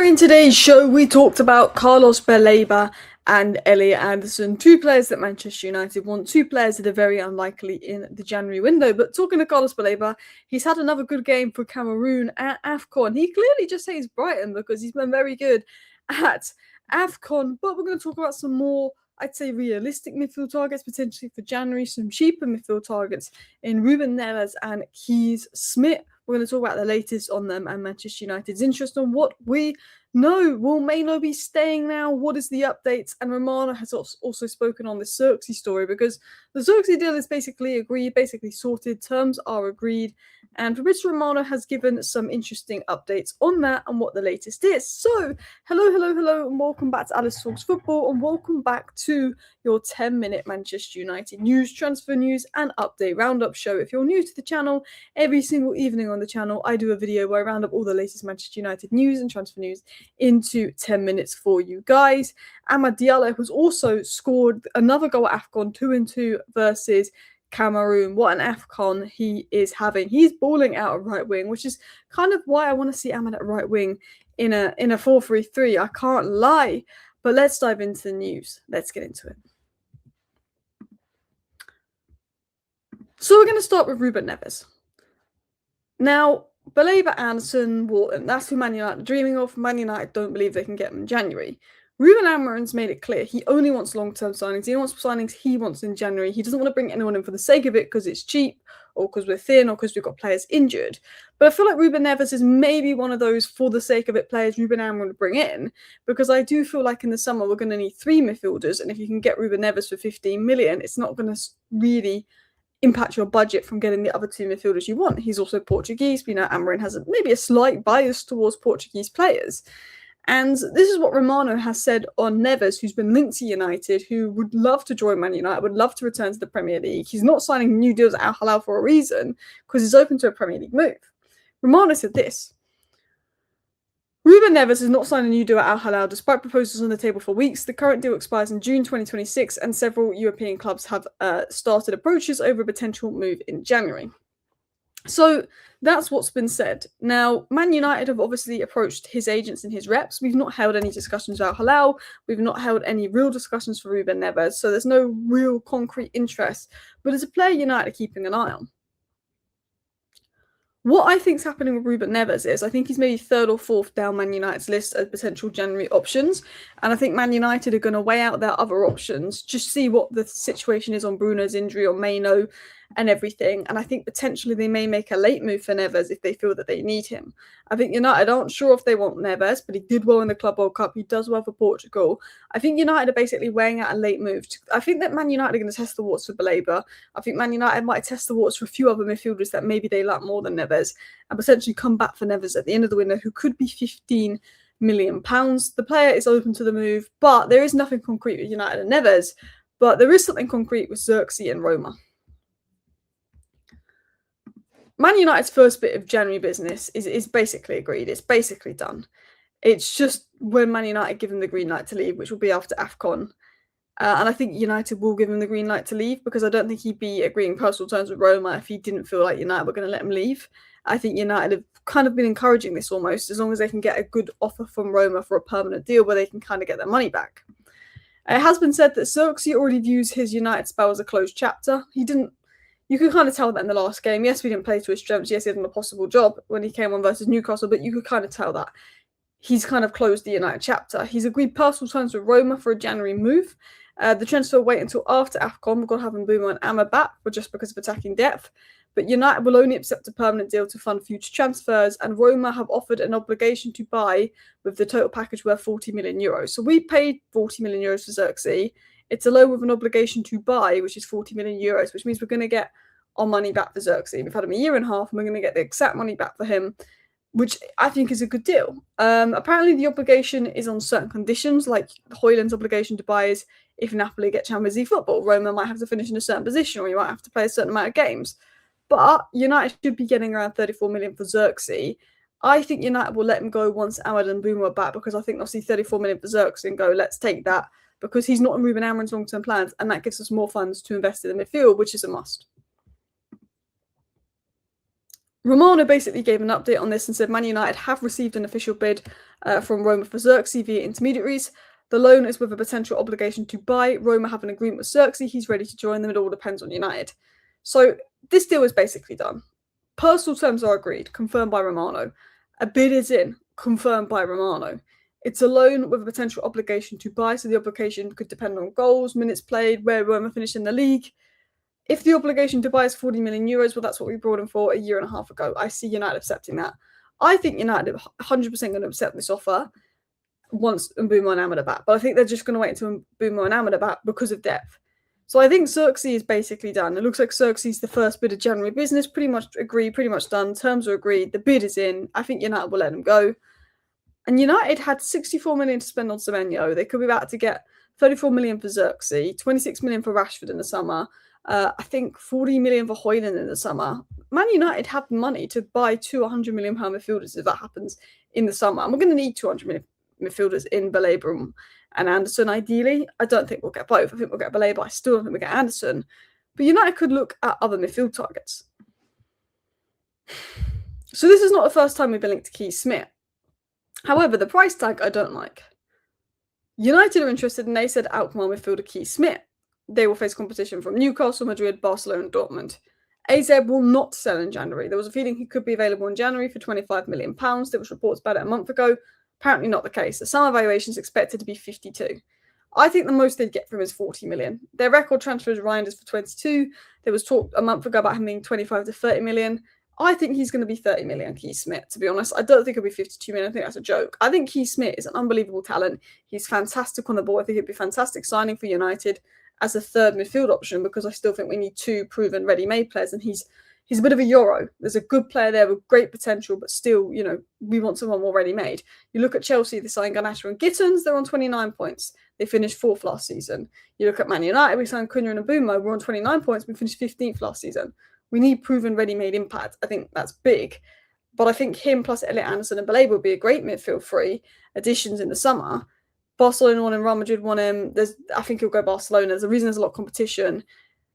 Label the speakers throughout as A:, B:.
A: In today's show, we talked about Carlos Baleba and Elliot Anderson, two players that Manchester United want, two players that are very unlikely in the January window. But talking to Carlos Baleba, he's had another good game for Cameroon at AFCON. He clearly just hates Brighton because he's been very good at AFCON. But we're going to talk about some more, I'd say, realistic midfield targets potentially for January, some cheaper midfield targets in Ruben Neves and Kees Smit. We're going to talk about the latest on them and Manchester United's interest on what we know. Will Mainoo be staying now? What is the updates? And Romano has also spoken on the Zirkzee story because the Zirkzee deal is basically agreed, basically sorted. Terms are agreed. And Fabrizio Romano has given some interesting updates on that and what the latest is. So, hello, and welcome back to Alice Talks Football, and welcome back to your 10-minute Manchester United news, transfer news, and update roundup show. If you're new to the channel, every single evening on the channel, I do a video where I round up all the latest Manchester United news and transfer news into 10 minutes for you guys. Amad has also scored another goal at AFCON, 2-2 versus Cameroon. What an AFCON he is having. He's balling out at right wing, which is kind of why I want to see Amad at right wing in a 4-3-3. I can't lie. But let's dive into the news. Let's get into it. So we're going to start with Ruben Neves. Now, Baleba, Anderson, Walton, that's who Man United are dreaming of. Man United don't believe they can get them in January. Ruben Amorim's made it clear he only wants long-term signings. He wants signings he wants in January. He doesn't want to bring anyone in for the sake of it because it's cheap or because we're thin or because we've got players injured. But I feel like Ruben Neves is maybe one of those for the sake of it players Ruben Amorim would bring in, because I do feel like in the summer we're going to need 3 midfielders, and if you can get Ruben Neves for 15 million, it's not going to really impact your budget from getting the other 2 midfielders you want. He's also Portuguese. We know Amorim has maybe a slight bias towards Portuguese players. And this is what Romano has said on Neves, who's been linked to United, who would love to join Man United, would love to return to the Premier League. He's not signing new deals at Al Hilal for a reason, because he's open to a Premier League move. Romano said this: Ruben Neves has not signed a new deal at Al Hilal despite proposals on the table for weeks. The current deal expires in June 2026, and several European clubs have started approaches over a potential move in January. So that's what's been said. Now, Man United have obviously approached his agents and his reps. We've not held any discussions about Halal. We've not held any real discussions for Ruben Neves. So there's no real concrete interest. But as a player, United are keeping an eye on. What I think is happening with Ruben Neves is I think he's maybe 3rd or 4th down Man United's list as potential January options. And I think Man United are going to weigh out their other options, just see what the situation is on Bruno's injury, on Mainoo and everything. And I think potentially they may make a late move for Neves if they feel that they need him. I think United aren't sure if they want Neves, but he did well in the Club World Cup. He does well for Portugal. I think United are basically weighing out a late move. I think that Man United are going to test the waters for Baleba. I think Man United might test the waters for a few other midfielders that maybe they like more than Neves, and potentially come back for Neves at the end of the window, who could be £15 million. The player is open to the move, but there is nothing concrete with United and Neves. But there is something concrete with Zirkzee and Roma. Man United's first bit of January business is basically agreed. It's basically done. It's just when Man United give him the green light to leave, which will be after AFCON. And I think United will give him the green light to leave, because I don't think he'd be agreeing personal terms with Roma if he didn't feel like United were going to let him leave. I think United have kind of been encouraging this almost, as long as they can get a good offer from Roma for a permanent deal where they can kind of get their money back. It has been said that Zirkzee already views his United spell as a closed chapter. You could kind of tell that in the last game. Yes, we didn't play to his strengths. Yes, he had an impossible job when he came on versus Newcastle, but you could kind of tell that he's kind of closed the United chapter. He's agreed personal terms with Roma for a January move. The transfer will wait until after AFCON. We're going to have Mbeumo and Amad back, but just because of attacking depth. But United will only accept a permanent deal to fund future transfers, and Roma have offered an obligation to buy with the total package worth €40 million. So we paid €40 million for Zirkzee. It's a loan with an obligation to buy, which is €40 million, which means we're going to get our money back for Zirkzee. We've had him a year and a half, and we're going to get the exact money back for him, which I think is a good deal. Apparently, the obligation is on certain conditions, like Højlund's obligation to buy is if Napoli get Champions League football. Roma might have to finish in a certain position, or you might have to play a certain amount of games. But United should be getting around 34 million for Zirkzee. I think United will let him go once Amad and Mbeumo are back, because I think they'll see 34 million for Zirkzee and go, let's take that, because he's not in Ruben Amorim's long-term plans, and that gives us more funds to invest in the midfield, which is a must. Romano basically gave an update on this and said Man United have received an official bid from Roma for Zirkzee via intermediaries. The loan is with a potential obligation to buy. Roma have an agreement with Zirkzee. He's ready to join them. It all depends on United. So this deal is basically done. Personal terms are agreed, confirmed by Romano. A bid is in, confirmed by Romano. It's a loan with a potential obligation to buy, so the obligation could depend on goals, minutes played, where Roma finish in the league. If the obligation to buy is 40 million euros, well, that's what we brought him for a year and a half ago. I see United accepting that. I think United are 100% going to accept this offer once Mbeumo and Amad are back. But I think they're just going to wait until Mbeumo and Amad are back because of depth. So I think Zirkzee is basically done. It looks like Zirkzee's the first bid of January business. Pretty much agreed, pretty much done. Terms are agreed. The bid is in. I think United will let him go. And United had 64 million to spend on Semenyo. They could be about to get 34 million for Zirkzee, 26 million for Rashford in the summer. I think 40 million for Højlund in the summer. Man United have money to buy two 100 million pound midfielders if that happens in the summer. And we're going to need 200 million midfielders in Baleba and Anderson, ideally. I don't think we'll get both. I think we'll get Baleba, but I still don't think we'll get Anderson. But United could look at other midfield targets. So this is not the first time we've been linked to Kees Smit. However, the price tag I don't like. United are interested, and they said Alkmaar midfielder Kees Smit. They will face competition from Newcastle, Madrid, Barcelona, and Dortmund. AZ will not sell in January. There was a feeling he could be available in January for £25 million. There was reports about it a month ago. Apparently not the case. The summer valuation is expected to be 52. I think the most they'd get from him is 40 million. Their record transfer is Reinders for 22. There was talk a month ago about him being 25 to 30 million. I think he's going to be 30 million, Kees Smit, to be honest. I don't think it'll be 52 million. I think that's a joke. I think Kees Smit is an unbelievable talent. He's fantastic on the ball. I think it'd be a fantastic signing for United as a third midfield option, because I still think we need two proven ready-made players, and he's a bit of a Euro. There's a good player there with great potential, but still, we want someone more ready-made. You look at Chelsea, they signed Garnacho and Gittins, they're on 29 points. They finished 4th last season. You look at Man United, we signed Cunha and Mbeumo, we're on 29 points, we finished 15th last season. We need proven ready-made impact. I think that's big. But I think him plus Elliot Anderson and Baleba would be a great midfield three additions in the summer. Barcelona won him, Real Madrid won him. I think he'll go Barcelona. There's a reason there's a lot of competition.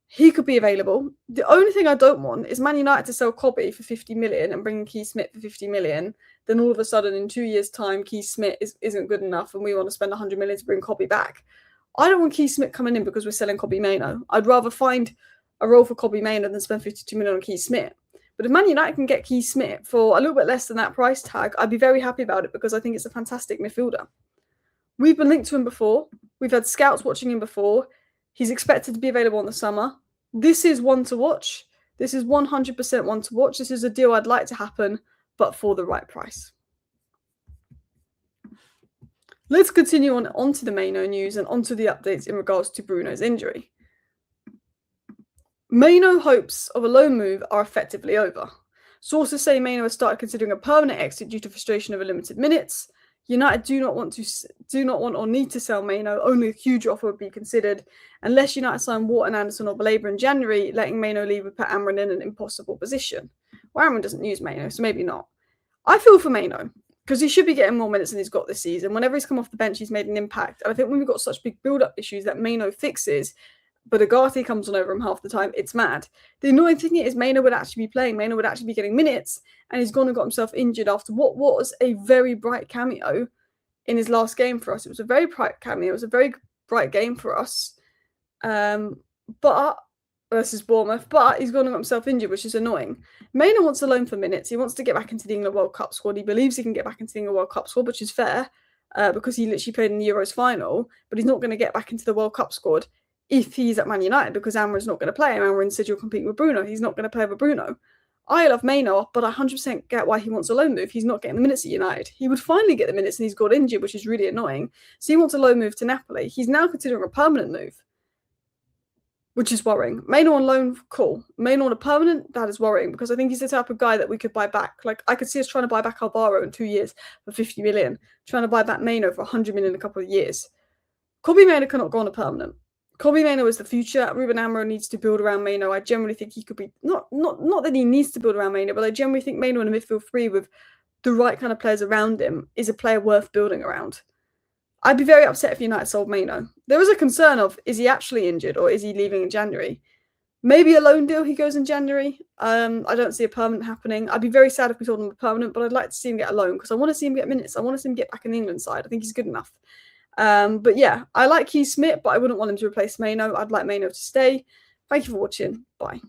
A: He could be available. The only thing I don't want is Man United to sell Cobby for 50 million and bring in Kees Smit for 50 million. Then all of a sudden, in 2 years' time, Kees Smit isn't good enough and we want to spend 100 million to bring Cobby back. I don't want Kees Smit coming in because we're selling Cobby Mainoo. I'd rather find a role for Cobby Mainoo than spend 52 million on Kees Smit. But if Man United can get Kees Smit for a little bit less than that price tag, I'd be very happy about it because I think it's a fantastic midfielder. We've been linked to him before. We've had scouts watching him before. He's expected to be available in the summer. This is one to watch. This is 100% one to watch. This is a deal I'd like to happen, but for the right price. Let's continue on to the Mainoo news and onto the updates in regards to Bruno's injury. Mainoo hopes of a loan move are effectively over. Sources say Mainoo has started considering a permanent exit due to frustration over limited minutes. United do not want or need to sell Mainoo. Only a huge offer would be considered. Unless United sign Wharton, Anderson or Baleba in January, letting Mainoo leave would put Amad in an impossible position. Well, Amad doesn't use Mainoo, so maybe not. I feel for Mainoo because he should be getting more minutes than he's got this season. Whenever he's come off the bench, he's made an impact. And I think when we've got such big build-up issues that Mainoo fixes, but Agati comes on over him half the time, it's mad. The annoying thing is Mainoo would actually be playing. Mainoo would actually be getting minutes, and he's gone and got himself injured after what was a very bright cameo in his last game for us. It was a very bright cameo. It was a very bright game for us. But versus Bournemouth, but he's gone and got himself injured, which is annoying. Mainoo wants a loan for minutes. He wants to get back into the England World Cup squad. He believes he can get back into the England World Cup squad, which is fair, because he literally played in the Euros final, but he's not going to get back into the World Cup squad if he's at Man United, because Amorim's not going to play him. Amorim said you're competing with Bruno. He's not going to play with Bruno. I love Mainoo, but I 100% get why he wants a loan move. He's not getting the minutes at United. He would finally get the minutes and he's got injured, which is really annoying. So he wants a loan move to Napoli. He's now considering a permanent move, which is worrying. Mainoo on loan, cool. Mainoo on a permanent, that is worrying because I think he's the type of guy that we could buy back. Like, I could see us trying to buy back Alvaro in 2 years for 50 million, trying to buy back Mainoo for 100 million in a couple of years. Cobby Mainoo cannot go on a permanent. Cobby Mainoo is the future. Ruben Neves needs to build around Mainoo. I generally think he could be, not that he needs to build around Mainoo, but I generally think Mainoo in a midfield three with the right kind of players around him is a player worth building around. I'd be very upset if United sold Mainoo. There was a concern of, is he actually injured or is he leaving in January? Maybe a loan deal, he goes in January. I don't see a permanent happening. I'd be very sad if we sold him a permanent, but I'd like to see him get a loan because I want to see him get minutes. I want to see him get back in the England side. I think he's good enough. But yeah, I like Kees Smit, but I wouldn't want him to replace Mainoo. I'd like Mainoo to stay. Thank you for watching. Bye.